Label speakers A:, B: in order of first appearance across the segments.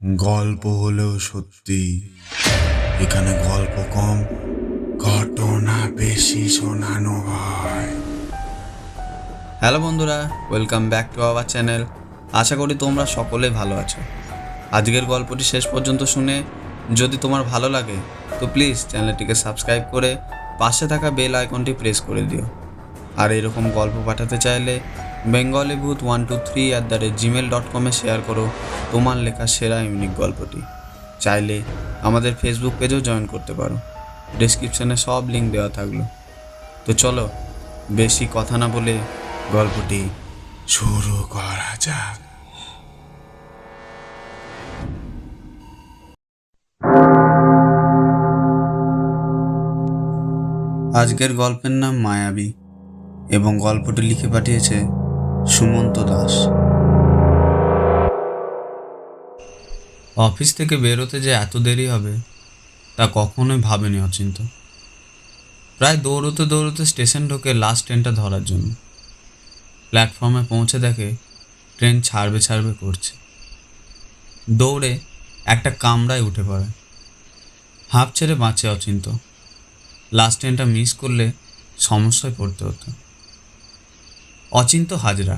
A: গল্প হলেও সত্যি, এখানে গল্প কম, ঘটনা বেশি শোনানো হয়।
B: হ্যালো বন্ধুরা, welcome back to our channel. আশা করি তোমরা সকলে ভালো আছো। আজকের গল্পটি শেষ পর্যন্ত শুনে যদি তোমার ভালো লাগে তো প্লিজ চ্যানেলটিকে সাবস্ক্রাইব করে পাশে থাকা বেল আইকনটি প্রেস করে দিও। আর এরকম গল্প পাঠাতে চাইলে bengalibooth123@gmail.com শেয়ার করো তোমার লেখা সেরা ইউনিক গল্পটি। চাইলে আমাদের ফেসবুক পেজেও জয়েন করতে পারো, ডেসক্রিপশনে সব লিঙ্ক দেওয়া থাকলো। তো চলো বেশি কথা না বলে গল্পটি
A: শুরু করা যাক।
B: আজকের গল্পের নাম মায়াবী এবং গল্পটি লিখে পাঠিয়েছে সুমন্ত দাস। অফিস থেকে বেরোতে যে এত দেরি হবে তা কখনোই ভাবেনি অচিন্ত। প্রায় দৌড়তে দৌড়তে স্টেশন ঢোকে লাস্ট ট্রেনটা ধরার জন্য। প্ল্যাটফর্মে পৌঁছে দেখে ট্রেন ছাড়বে করছে। দৌড়ে একটা কামরায় উঠে পড়ে। হাঁপ ছেড়ে বাঁচে অচিন্ত। লাস্ট ট্রেনটা মিস করলে সমস্যায় পড়তে হতো। অচিন্ত হাজরা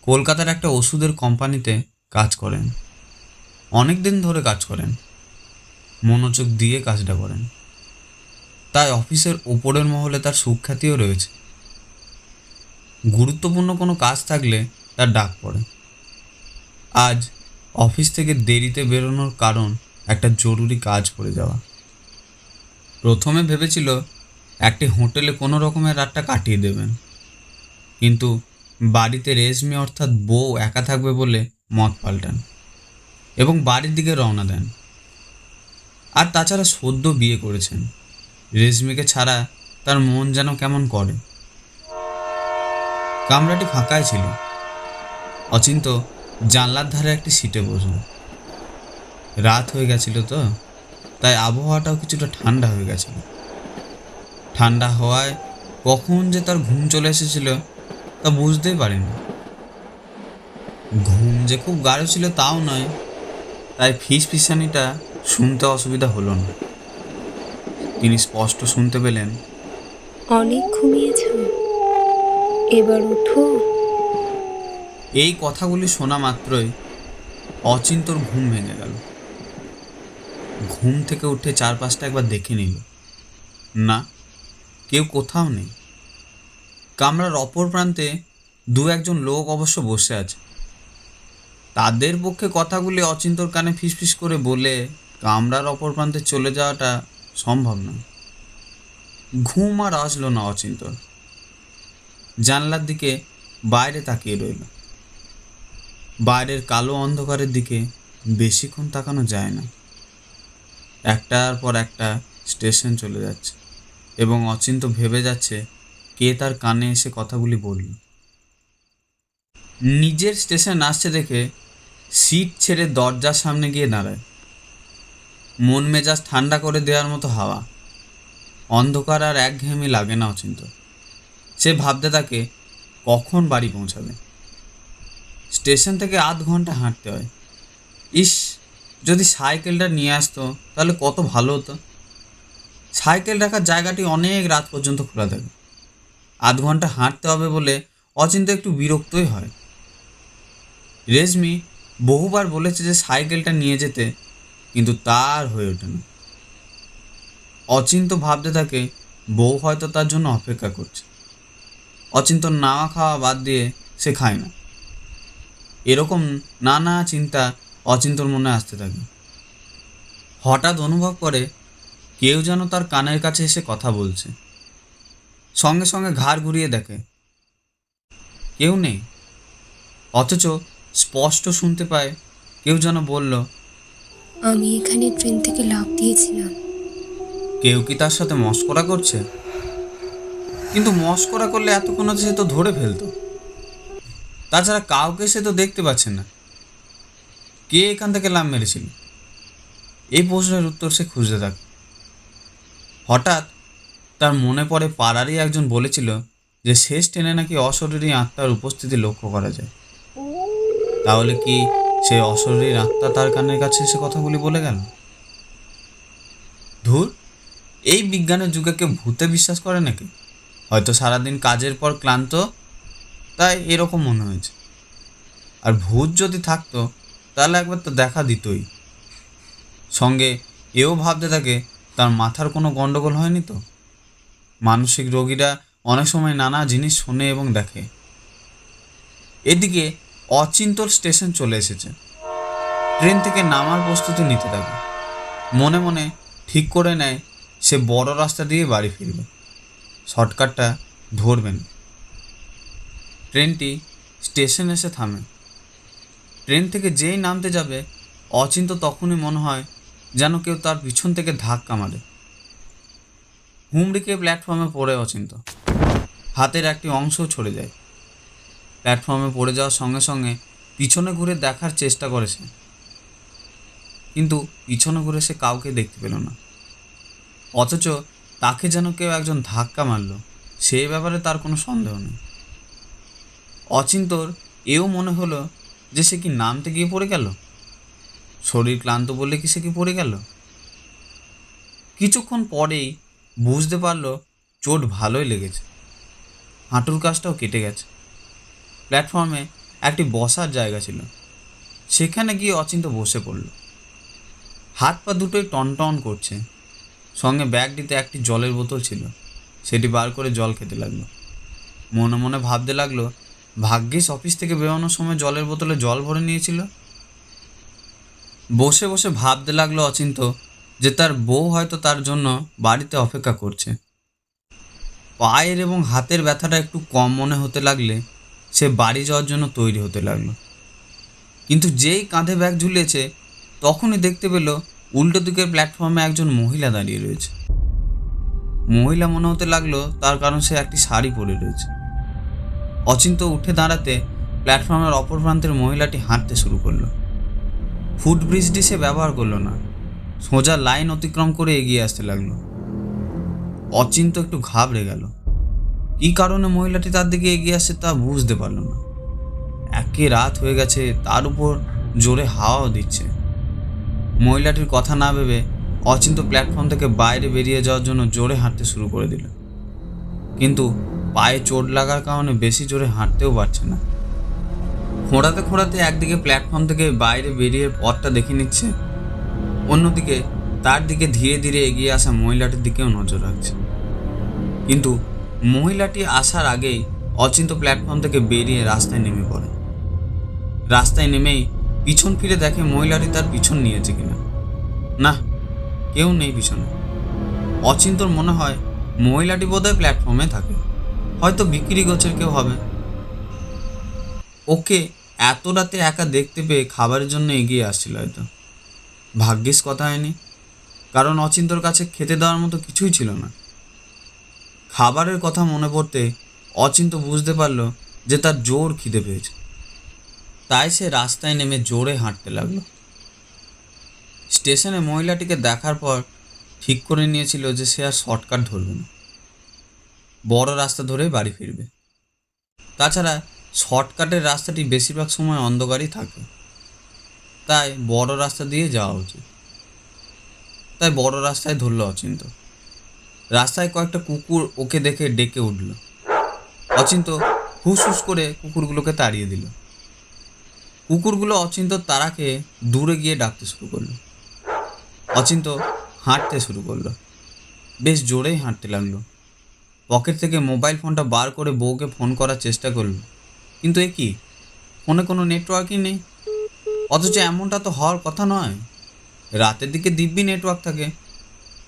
B: কলকাতার একটা ওষুধের কোম্পানিতে কাজ করেন। অনেক দিন ধরে কাজ করেন, মনোযোগ দিয়ে কাজটা করেন, তাই অফিসের ওপরের মহলে তার সুখ্যাতিও রয়েছে। গুরুত্বপূর্ণ কোনো কাজ থাকলে তার ডাক পড়ে। আজ অফিস থেকে দেরিতে বেরোনোর কারণ একটা জরুরি কাজ পড়ে যাওয়া। প্রথমে ভেবেছিল একটি হোটেলে কোনো রকমের রাতটা কাটিয়ে দেবেন, কিন্তু বাড়িতে রেশমি অর্থাৎ বউ একা থাকবে বলে মত পাল্টান এবং বাড়ির দিকে রওনা দেন। আর তাছাড়া সদ্য বিয়ে করেছেন, রেশমিকে ছাড়া তার মন যেন কেমন করে। কামরাটি ফাঁকাই ছিল। অচিন্ত জানলার ধারে একটি সিটে বসল। রাত হয়ে গেছিল তো, তাই আবহাওয়াটাও কিছুটা ঠান্ডা হয়ে গেছিল। ঠান্ডা হওয়ায় কখন যে তার ঘুম চলে এসেছিল তা বুঝতেই পারেনি। ঘুম যে খুব গাঢ় ছিল তাও নয়, তাই ফিসফিসানিটা শুনতে অসুবিধা হলো না। তিনি স্পষ্ট শুনতে পেলেন,
C: অনেক ঘুমিয়েছ, এবার উঠো।
B: এই কথাগুলি শোনা মাত্রই অচিন্তর ঘুম ভেঙে গেল। ঘুম থেকে উঠে চারপাশটা একবার দেখে নিল। না, কেউ কোথাও নেই। কামরার অপর প্রান্তে দু একজন লোক অবশ্য বসে আছে। তাদের পক্ষে কথাগুলি অচিন্তর কানে ফিসফিস করে বলে কামরার অপর প্রান্তে চলে যাওয়াটা সম্ভব নয়। ঘুম আর আসলো না অচিন্তর। জানলার দিকে বাইরে তাকিয়ে রইল। বাইরের কালো অন্ধকারের দিকে বেশিক্ষণ তাকানো যায় না। একটার পর একটা স্টেশন চলে যাচ্ছে এবং অচিন্ত ভেবে যাচ্ছে কে তার কানে এসে কথাগুলি বলল। নিজের স্টেশন আসছে দেখে সিট ছেড়ে দরজার সামনে গিয়ে দাঁড়ায়। মন মেজাজ ঠান্ডা করে দেওয়ার মতো হাওয়া। অন্ধকার আর একঘেয়েমি লাগে না অচিন্ত। সে ভাবতে থাকে কখন বাড়ি পৌঁছাবে। স্টেশন থেকে আধ ঘন্টা হাঁটতে হয়। ইস, যদি সাইকেলটা নিয়ে আসতো তাহলে কত ভালো হতো। সাইকেল রাখার জায়গাটি অনেক রাত পর্যন্ত খোলা থাকে। আধ ঘন্টা হাঁটতে হবে বলে অচিন্ত একটু বিরক্তই হয়। রেশমি বহুবার বলেছে যে সাইকেলটা নিয়ে যেতে, কিন্তু তার হয়ে ওঠে না। অচিন্ত ভাবতে থাকে বউ হয়তো তার জন্য অপেক্ষা করছে। অচিন্ত নাওয়া খাওয়া বাদ দিয়ে সে খায় না। এরকম নানা চিন্তা অচিন্তর মনে আসতে থাকে। হঠাৎ অনুভব করে কেউ যেন তার কানের কাছে এসে কথা বলছে। সঙ্গে সঙ্গে ঘাড় ঘুরিয়ে দেখে কেউ নেই, অথচ স্পষ্ট শুনতে পায় কেউ যেন বলল,
C: আমি এখানে ট্রেন থেকে লাফ দিয়েছিলাম।
B: কেউ কি তার সাথে মশকরা করছে? কিন্তু মশকরা করলে এতক্ষণ সে তো ধরে ফেলতো। তাছাড়া কাউকে সে তো দেখতে পাচ্ছে না। কে এখান থেকে লাফ মেরেছিল? এই প্রশ্নের উত্তর সে খুঁজতে থাকে। হঠাৎ তার মনে পড়ে পাড়ারই একজন বলেছিল যে শেষ ট্রেনে নাকি অশরীরী আত্মার উপস্থিতি লক্ষ্য করা যায়। তাহলে কি সেই অশরীর আত্মা তার কানের কাছে এসে কথাগুলি বলে গেল? ধুর, এই বিজ্ঞানের যুগে কেউ ভূতে বিশ্বাস করে নাকি? হয়তো সারাদিন কাজের পর ক্লান্ত, তাই এরকম মনে হয়েছে। আর ভূত যদি থাকতো তাহলে একবার তো দেখা দিতই। সঙ্গে এও ভাবতে থাকে তার মাথার কোনো গণ্ডগোল হয়নি তো। মানসিক রোগীরা অনেক সময় নানা জিনিস শোনে এবং দেখে। এদিকে অচিন্তর স্টেশন চলে এসেছে। ট্রেন থেকে নামার প্রস্তুতি নিতে থাকে। মনে মনে ঠিক করে নেয় সে বড় রাস্তা দিয়ে বাড়ি ফিরবে, শর্টকাটটা ধরবে না। ট্রেনটি স্টেশনে এসে থামে। ট্রেন থেকে যেই নামতে যাবে অচিন্ত তখনই মনে হয় যেন কেউ তার পিছন থেকে ধাক্কা মারে। হুমড়িকে প্ল্যাটফর্মে পড়ে অচিন্ত। হাতের একটি অংশও ছড়ে যায়। প্ল্যাটফর্মে পড়ে যাওয়ার সঙ্গে সঙ্গে পিছনে ঘুরে দেখার চেষ্টা করেছে, কিন্তু পিছনে ঘুরে সে কাউকে দেখতে পেল না। অথচ তাকে যেন কেউ একজন ধাক্কা মারল, সে ব্যাপারে তার কোনো সন্দেহ নেই। অচিন্তর এও মনে হলো যে সে কি নামতে গিয়ে পড়ে গেল। শরীর ক্লান্ত বললে কি সে কি পড়ে গেল? কিছুক্ষণ পরেই বুঝতে পারল চোট ভালোই লেগেছে, হাঁটুর কাছটাও কেটে গেছে। প্ল্যাটফর্মে একটি বসার জায়গা ছিল, সেখানে গিয়ে অচিন্ত বসে পড়ল। হাত পা দুটোই টনটন করছে। সঙ্গে ব্যাগটিতে একটি জলের বোতল ছিল, সেটি বার করে জল খেতে লাগলো। মনে মনে ভাবতে লাগলো, ভাগ্যিস অফিস থেকে বেরোনোর সময় জলের বোতলে জল ভরে নিয়েছিল। বসে বসে ভাবতে লাগলো অচিন্ত যে তার বউ হয়তো তার জন্য বাড়িতে অপেক্ষা করছে। পায়ের এবং হাতের ব্যথাটা একটু কম মনে হতে লাগলে সে বাড়ি যাওয়ার জন্য তৈরি হতে লাগলো। কিন্তু যেই কাঁধে ব্যাগ ঝুলিয়েছে তখনই দেখতে পেল উল্টো দিকের প্ল্যাটফর্মে একজন মহিলা দাঁড়িয়ে রয়েছে। মহিলা মনে হতে লাগলো তার কারণ সে একটি শাড়ি পরে রয়েছে। অচিন্ত উঠে দাঁড়াতে প্ল্যাটফর্মের অপর প্রান্তের মহিলাটি হাঁটতে শুরু করলো। ফুটব্রিজটি সে ব্যবহার করলো না, সোজা লাইন অতিক্রম করে এগিয়ে আসতে লাগলো। অচিন্ত একটু ঘাবড়ে গেল। কী কারণে মহিলাটি তার দিকে এগিয়ে আসছে তা বুঝতে পারল না। একে রাত হয়ে গেছে, তার উপর জোরে হাওয়াও দিচ্ছে। মহিলাটির কথা না ভেবে অচিন্ত প্ল্যাটফর্ম থেকে বাইরে বেরিয়ে যাওয়ার জন্য জোরে হাঁটতে শুরু করে দিল। কিন্তু পায়ে চোট লাগার কারণে বেশি জোরে হাঁটতেও পারছে না। খোঁড়াতে খোঁড়াতে একদিকে প্ল্যাটফর্ম থেকে বাইরে বেরিয়ে পথটা দেখে নিচ্ছে, অন্যদিকে তার দিকে ধীরে ধীরে এগিয়ে আসা মহিলাটির দিকেও নজর রাখছে। কিন্তু মহিলাটি আসার আগেই অচিন্ত প্ল্যাটফর্ম থেকে বেরিয়ে রাস্তায় নেমে পড়ে। রাস্তায় নেমেই পিছন ফিরে দেখে মহিলাটি তার পিছন নিয়েছে কিনা। না, কেউ নেই পিছনে। অচিন্তর মনে হয় মহিলাটি বোধহয় প্ল্যাটফর্মে থাকে, হয়তো বিক্রি গোছের কেউ হবে। ওকে এত রাতে একা দেখতে পেয়ে খাবারের জন্য এগিয়ে আসছিল হয়তো। ভাগ্যিস কথা হয়নি, কারণ অচিন্তর কাছে খেতে দেওয়ার মতো কিছুই ছিল না। খাবারের কথা মনে পড়তে অচিন্ত বুঝতে পারল যে তার জোর খিদে পেয়েছে। তাই সে রাস্তায় নেমে জোরে হাঁটতে লাগলো। স্টেশনে মহিলাটিকে দেখার পর ঠিক করে নিয়েছিল যে সে আর শর্টকাট ধরবে না, বড় রাস্তা ধরে বাড়ি ফিরবে। তাছাড়া শর্টকাটের রাস্তাটি বেশিরভাগ সময় অন্ধকারই থাকে, তাই বড় রাস্তা দিয়ে যাওয়া উচিত। তাই বড় রাস্তায় ধরল অচিন্ত। রাস্তায় কয়েকটা কুকুর ওকে দেখে ডেকে উঠল। অচিন্ত হুস হুস করে কুকুরগুলোকে তাড়িয়ে দিল। কুকুরগুলো অচিন্ত তারাকে দূরে গিয়ে ডাকতে শুরু করলো। অচিন্ত হাঁটতে শুরু করলো, বেশ জোরেই হাঁটতে লাগলো। পকেট থেকে মোবাইল ফোনটা বার করে বউকে ফোন করার চেষ্টা করলো, কিন্তু এ কি, ফোনে কোনো নেটওয়ার্কই নেই। অথচ এমনটা তো হওয়ার কথা নয়, রাতের দিকে দিব্যি নেটওয়ার্ক থাকে।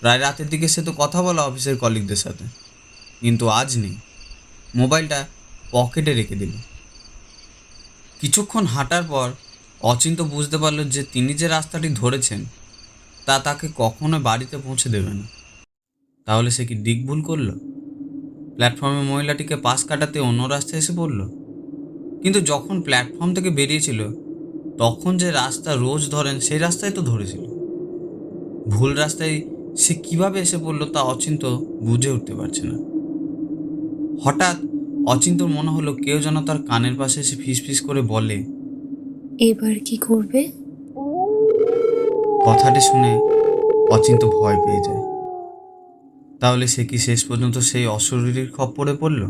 B: প্রায় রাতের দিকে সে তো কথা বলা অফিসের কলিগদের সাথে, কিন্তু আজ নেই। মোবাইলটা পকেটে রেখে দিল। কিছুক্ষণ হাঁটার পর অচিন্ত বুঝতে পারল যে তিনি যে রাস্তাটি ধরেছেন তা তাকে কখনো বাড়িতে পৌঁছে দেবে না। তাহলে সে কি দিক ভুল করলো? প্ল্যাটফর্মে মহিলাটিকে পাশ কাটাতে অন্য রাস্তায় এসে পড়ল। কিন্তু যখন প্ল্যাটফর্ম থেকে বেরিয়েছিল তখন যে রাস্তা রোজ ধরেন সেই রাস্তায় তো ধরেছিল। ভুল রাস্তায় সে কিভাবে এসে পড়ল তা অচিন্ত বুঝে উঠতে পারছে না। হঠাৎ অচিন্তর মনে হলো কেউ যেন তার কানের পাশে এসে ফিসফিস করে বলে,
C: এবার কি করবে?
B: কথাটি শুনে অচিন্ত ভয় পেয়ে যায়। তাহলে সে কি শেষ পর্যন্ত সেই অশরীরীর খপ্পরে পড়ল?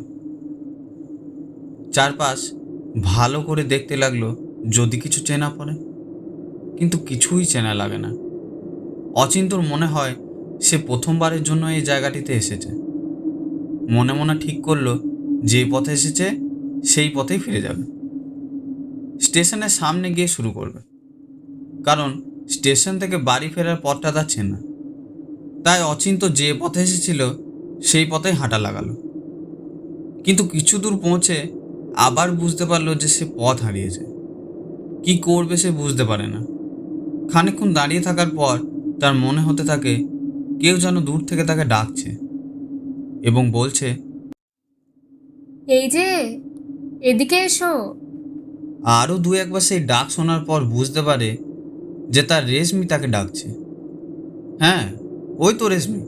B: চারপাশ ভালো করে দেখতে লাগলো যদি কিছু চেনা পড়ে, কিন্তু কিছুই চেনা লাগে না। অচিন্তর মনে হয় সে প্রথমবারের জন্য এই জায়গাটিতে এসেছে। মনে মনে ঠিক করলো যে পথে এসেছে সেই পথেই ফিরে যাবে। স্টেশনের সামনে গিয়ে শুরু করবে, কারণ স্টেশন থেকে বাড়ি ফেরার পথটা তার চেনা। তাই অচিন্ত যে পথে এসেছিল সেই পথেই হাঁটা লাগালো। কিন্তু কিছু দূর পৌঁছে আবার বুঝতে পারলো যে সে পথ হারিয়েছে। কি করবে সে বুঝতে পারে না। খানিকক্ষণ দাঁড়িয়ে থাকার পর তার মনে হতে থাকে কেউ যেন দূর থেকে তাকে ডাকছে এবং বলছে,
C: এই যে, এদিকে এসো।
B: আরও দু একবার সেই ডাক শোনার পর বুঝতে পারে যে তার রেশমি তাকে ডাকছে। হ্যাঁ, ওই তো রেশমি।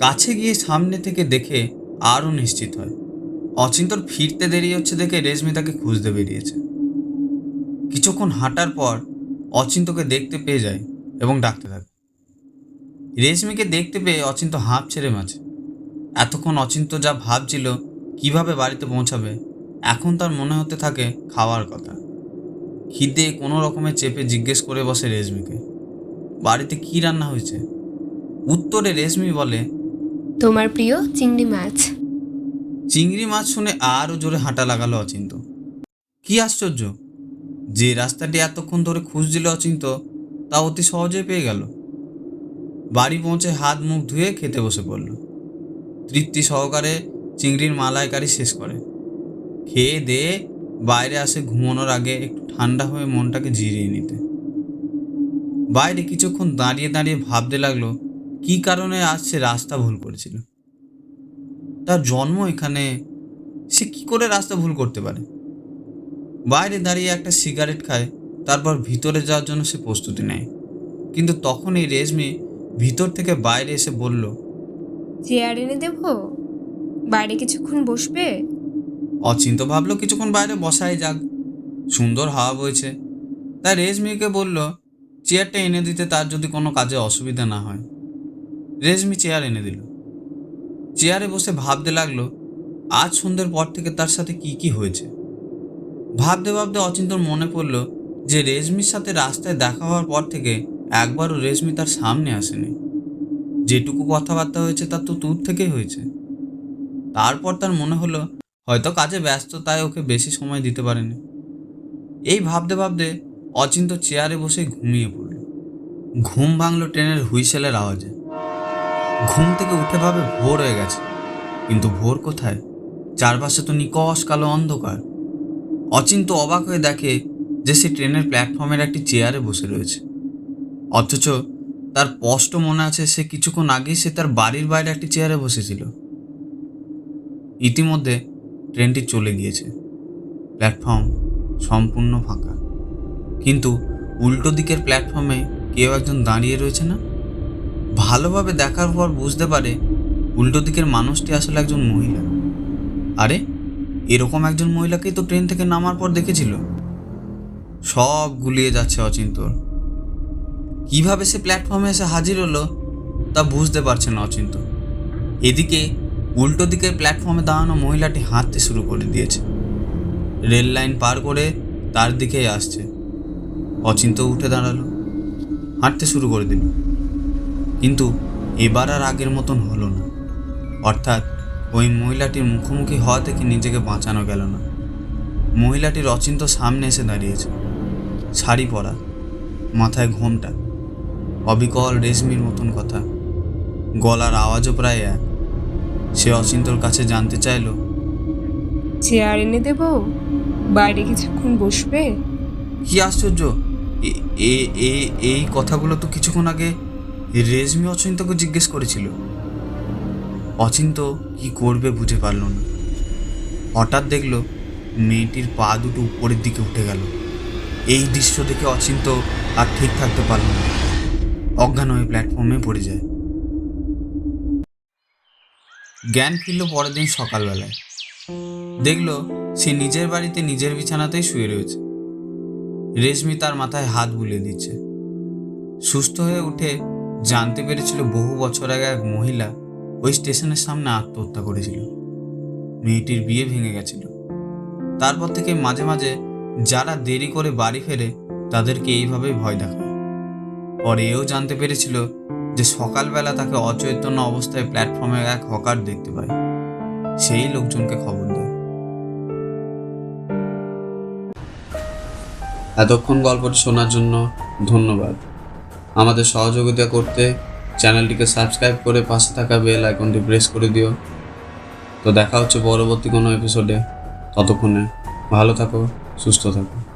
B: কাছে গিয়ে সামনে থেকে দেখে আরও নিশ্চিত হয়। অচিন্তর ফিরতে দেরি হচ্ছে দেখে রেশমি তাকে খুঁজতে বেরিয়েছে। কিছুক্ষণ হাঁটার পর অচিন্তকে দেখতে পেয়ে যায় এবং ডাকতে থাকে। রেশমিকে দেখতে পেয়ে অচিন্ত হাঁপ ছেড়ে বাঁচে। এতক্ষণ অচিন্ত যা ভাবছিল কিভাবে বাড়িতে পৌঁছাবে, এখন তার মনে হতে থাকে খাওয়ার কথা। খিদে কোনো রকমে চেপে জিজ্ঞেস করে বসে রেশমিকে, বাড়িতে কি রান্না হয়েছে? উত্তরে রেশমি বলে,
C: তোমার প্রিয় চিংড়ি মাছ।
B: চিংড়ি মাছ শুনে আরও জোরে হাঁটা লাগালো অচিন্ত। কি আশ্চর্য, যে রাস্তাটি এতক্ষণ ধরে খুঁজছিল অচিন্ত তা অতি সহজেই পেয়ে গেল। বাড়ি পৌঁছে হাত মুখ ধুয়ে খেতে বসে পড়ল। তৃপ্তি সহকারে চিংড়ির মালাইকারি শেষ করে খেয়ে দিয়ে বাইরে আসে ঘুমানোর আগে একটু ঠান্ডা হয়ে মনটাকে জিরিয়ে নিতে। বাইরে কিছুক্ষণ দাঁড়িয়ে দাঁড়িয়ে ভাবতে লাগলো কি কারণে আজ সে রাস্তা ভুল করেছিল। তার জন্ম এখানে, সে কি করে রাস্তা ভুল করতে পারে? বাইরে দাঁড়িয়ে একটা সিগারেট খায়, তারপর ভিতরে যাওয়ার জন্য সে প্রস্তুতি নেয়। কিন্তু তখনই রেশমি ভিতর থেকে বাইরে এসে বলল,
C: চেয়ার এনে দেবো? বাইরে কিছুক্ষণ বসবে?
B: অচিন্ত ভাবলো কিছুক্ষণ বাইরে বসাই যাক, সুন্দর হাওয়া বইছে। তাই রেশমিকে বলল চেয়ারটা এনে দিতে তার যদি কোনো কাজে অসুবিধা না হয়। রেশমি চেয়ার এনে দিল। চেয়ারে বসে ভাবতে লাগলো আজ সন্ধ্যের পর থেকে তার সাথে কি কি হয়েছে। ভাবতে ভাবতে অচিন্তর মনে পড়ল যে রেশমির সাথে রাস্তায় দেখা হওয়ার পর থেকে একবারও রেশমি তার সামনে আসেনি। যেটুকু কথাবার্তা হয়েছে তা তো দূর থেকেই হয়েছে। তারপর তার মনে হলো হয়তো কাজে ব্যস্ত, তাই ওকে বেশি সময় দিতে পারেনি। এই ভাবতে ভাবতে অচিন্ত চেয়ারে বসে ঘুমিয়ে পড়ল। ঘুম ভাঙলো ট্রেনের হুইসেলের আওয়াজে। ঘুম থেকে উঠে ভাবে ভোর হয়ে গেছে, কিন্তু ভোর কোথায়? চারপাশে তো নিকষ কালো অন্ধকার। অচিন্ত অবাক হয়ে দেখে যে সে ট্রেনের প্ল্যাটফর্মের একটি চেয়ারে বসে রয়েছে, অথচ তার স্পষ্ট মনে আছে সে কিছুক্ষণ আগেই সে তার বাড়ির বাইরে একটি চেয়ারে বসেছিল। ইতিমধ্যে ট্রেনটি চলে গিয়েছে। প্ল্যাটফর্ম সম্পূর্ণ ফাঁকা, কিন্তু উল্টো দিকের প্ল্যাটফর্মে কেউ একজন দাঁড়িয়ে রয়েছে না। ভালোভাবে দেখার পর বুঝতে পারে উল্টো দিকের মানুষটি আসলে একজন মহিলা। আরে, এরকম একজন মহিলাকেই তো ট্রেন থেকে নামার পর দেখেছিল। সব গুলিয়ে যাচ্ছে অচিন্তর। কিভাবে সে প্ল্যাটফর্মে এসে হাজির হলো তা বুঝতে পারছে না অচিন্ত। এদিকে উল্টো দিকের প্ল্যাটফর্মে দাঁড়ানো মহিলাটি হাঁটতে শুরু করে দিয়েছে। রেল লাইন পার করে তার দিকেই আসছে। অচিন্ত উঠে দাঁড়ালো, হাঁটতে শুরু করে দিল। কিন্তু এবার আর আগের মতন হলো না। অর্থাৎ ওই মহিলাটির মুখোমুখি হওয়া থেকে নিজেকে বাঁচানো গেল না। মহিলাটির অচিন্ত সামনে এসে দাঁড়িয়েছে, শাড়ি পরা, মাথায় ঘোমটা, অবিকল রেশমির মতন কথা, গলার আওয়াজও প্রায় এক। সে অচিন্তর কাছে জানতে চাইল,
C: চেয়ার এনে দেবো? বাইরে কিছুক্ষণ বসবে?
B: কি আশ্চর্য, এই কথাগুলো তো কিছুক্ষণ আগে রেশমি অচিন্তকে জিজ্ঞেস করেছিল। অচিন্ত কি করবে বুঝে পারল না। হঠাৎ দেখল মেয়েটির পা দুটো উপরের দিকে উঠে গেল। এই দৃশ্য দেখে অচিন্ত আর ঠিক থাকতে পারল না, অজ্ঞান হয়ে প্ল্যাটফর্মে পড়ে যায়। জ্ঞান ফিরল পরের দিন সকালবেলায়। দেখল সে নিজের বাড়িতে নিজের বিছানাতেই শুয়ে রয়েছে। রেশমি তার মাথায় হাত বুলিয়ে দিচ্ছে। সুস্থ হয়ে উঠে জানতে পেরেছিল বহু বছর আগে এক মহিলা ওই স্টেশনের সামনে আত্মহত্যা করেছিল। মেয়েটির বিয়ে ভেঙে গেছিল। তারপর থেকে মাঝে মাঝে যারা দেরি করে বাড়ি ফেরে তাদেরকে এইভাবেই ভয় দেখায়। পরে এও জানতে পেরেছিল যে সকালবেলা তাকে অচৈতন্য অবস্থায় প্ল্যাটফর্মে এক হকার দেখতে পায়। সেই লোকজনকে খবর দেয়। এতক্ষণ গল্পটি শোনার জন্য ধন্যবাদ। আমাদের সহযোগিতা করতে চ্যানেলটিকে সাবস্ক্রাইব করে পাশে থাকা বেল আইকনটি প্রেস করে দিও। তো দেখা হচ্ছে পরবর্তী কোনো এপিসোডে। ততক্ষণে ভালো থাকো, সুস্থ থাকো।